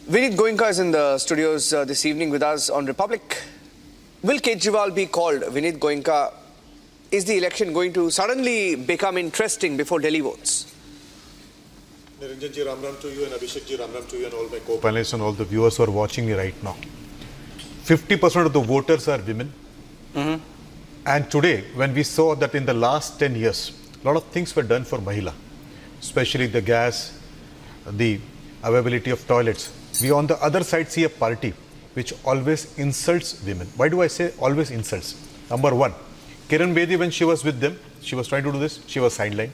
Vinit Goenka is in the studios this evening with us on Republic. Will Kejriwal be called? Vinit Goenka, is the election going to suddenly become interesting before Delhi votes? Niranjan ji, Ram Ram to you, and Abhishek ji, Ram Ram to you, and all my co-panelists and all the viewers who are watching me right now. 50% of the voters are women. And today, when we saw that in the last 10 years, a lot of things were done for Mahila, especially the gas, the availability of toilets. We on the other side see a party which always insults women. Why do I say always insults? Number one, Kiran Bedi, when she was with them, she was trying to do this, she was sidelined.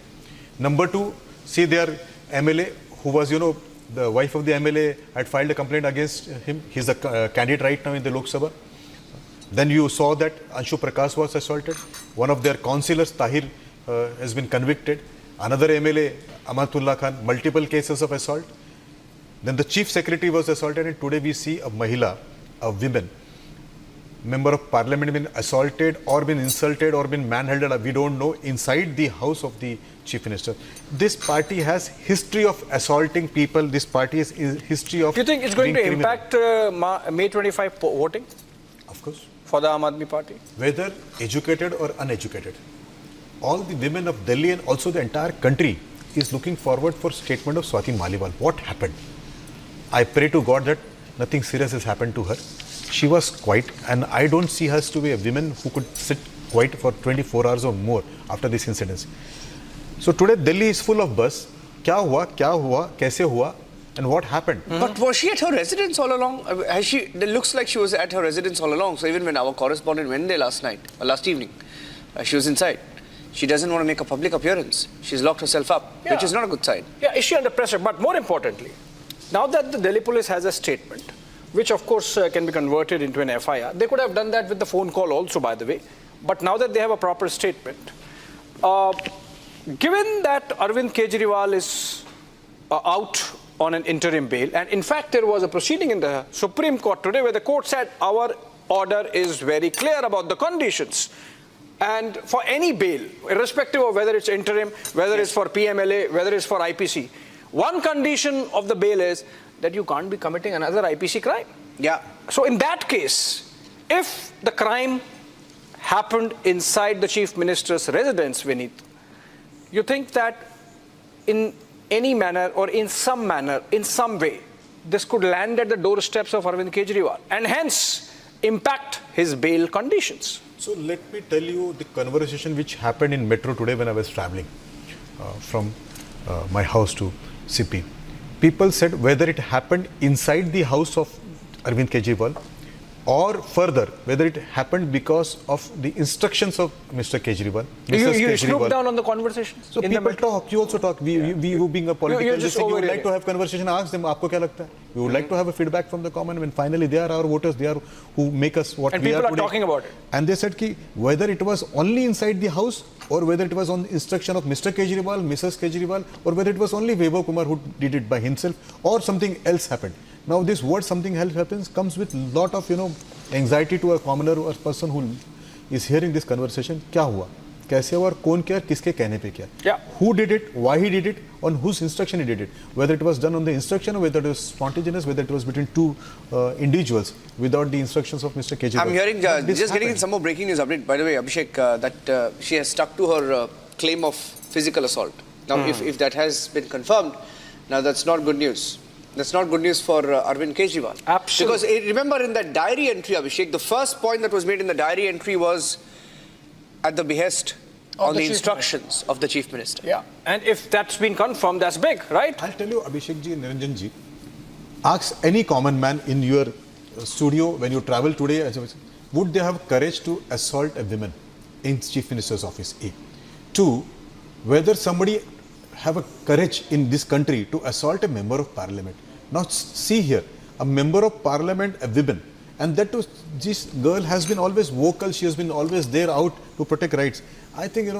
Number two, see their MLA who was, the wife of the MLA had filed a complaint against him. He's a candidate right now in the Lok Sabha. Then you saw that Anshu Prakash was assaulted. One of their councillors, Tahir, has been convicted. Another MLA, Amatullah Khan, multiple cases of assault. Then the chief secretary was assaulted, and today we see a Mahila, a woman, member of parliament been assaulted or been insulted or been manhandled, we don't know, inside the house of the chief minister. This party has history of assaulting people. This party has history of... Do you think it's going to impact May 25 voting? Of course. For the Aam Aadmi Party? Whether educated or uneducated. All the women of Delhi and also the entire country is looking forward for statement of Swati Maliwal. What happened? I pray to God that nothing serious has happened to her. She was quiet, and I don't see her to be a woman who could sit quiet for 24 hours or more after this incident. So today Delhi is full of buzz. Kya hua, kaise hua, and what happened? But was she at her residence all along? It looks like she was at her residence all along. So even when our correspondent went there last evening, she was inside. She doesn't want to make a public appearance. She's locked herself up, which is not a good sign. Yeah, is she under pressure? But more importantly, now that the Delhi police has a statement, which of course can be converted into an FIR, they could have done that with the phone call also, by the way. But now that they have a proper statement, given that Arvind Kejriwal is out on an interim bail, and in fact there was a proceeding in the Supreme Court today where the court said our order is very clear about the conditions. And for any bail, irrespective of whether it's interim, whether it's for PMLA, whether it's for IPC, one condition of the bail is that you can't be committing another IPC crime. Yeah. So in that case, if the crime happened inside the Chief Minister's residence, Vinit, you think that in any manner or in some manner, in some way, this could land at the doorsteps of Arvind Kejriwal and hence impact his bail conditions? So let me tell you the conversation which happened in metro today when I was traveling from my house to CP. People said whether it happened inside the house of Arvind Kejriwal or further, whether it happened because of the instructions of Mr. Kejriwal. You slope down on the conversations? So people talk, you also talk. We being a political, you would like to have conversation, ask them, aapko kya lagta hai? We would like to have a feedback from the common man. Finally, they are our voters, they are who make us what and we are today. And people are talking about it. And they said ki whether it was only inside the house or whether it was on the instruction of Mr. Kejriwal, Mrs. Kejriwal, or whether it was only Vaibhav Kumar who did it by himself or something else happened. Now this word something else happens comes with lot of anxiety to a commoner or a person who is hearing this conversation. क्या हुआ, कैसे हुआ, और कौन किया, किसके कहने पे किया? Yeah. Who did it? Why he did it? On whose instruction he did it? Whether it was done on the instruction or whether it was spontaneous, whether it was between two individuals without the instructions of Mr. Kejriwal. I'm hearing just getting some more breaking news update. By the way, Abhishek, that she has stuck to her claim of physical assault. Now, if that has been confirmed, now that's not good news. That's not good news for Arvind Kejriwal. Absolutely. Because remember in that diary entry, Abhishek, the first point that was made in the diary entry was at the behest on the instructions of the Chief Minister. Yeah. And if that's been confirmed, that's big, right? I'll tell you, Abhishek ji, Niranjan ji, ask any common man in your studio when you travel today, would they have courage to assault a woman in Chief Minister's office? A. Two, whether somebody have a courage in this country to assault a member of parliament. Now see here, a member of parliament, a woman, and that too, this girl has been always vocal, she has been always there out to protect rights. I think,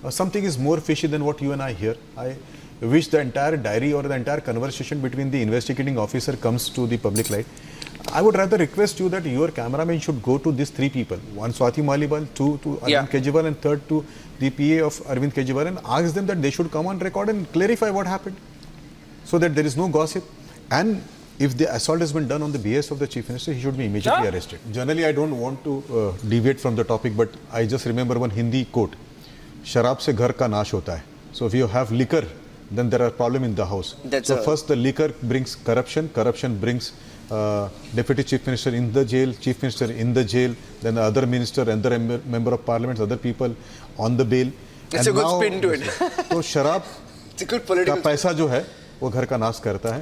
something is more fishy than what you and I hear. I wish the entire diary or the entire conversation between the investigating officer comes to the public light. I would rather request you that your cameraman should go to these three people. One, Swati Maliwal, two, to Arvind Kejriwal, and third, to the PA of Arvind Kejriwal, and ask them that they should come on record and clarify what happened so that there is no gossip. And if the assault has been done on the behest of the chief minister, he should be immediately arrested. Generally, I don't want to deviate from the topic, but I just remember one Hindi quote: "Sharab se ghar ka nash hota hai." So if you have liquor, then there are problem in the house. So first, the liquor brings corruption. Corruption brings deputy chief minister in the jail, chief minister in the jail, then the other minister, other member of parliament, other people on the bail. It's a good spin to it. तो शराब It's a good political का पैसा जो है वो घर का नाश करता है.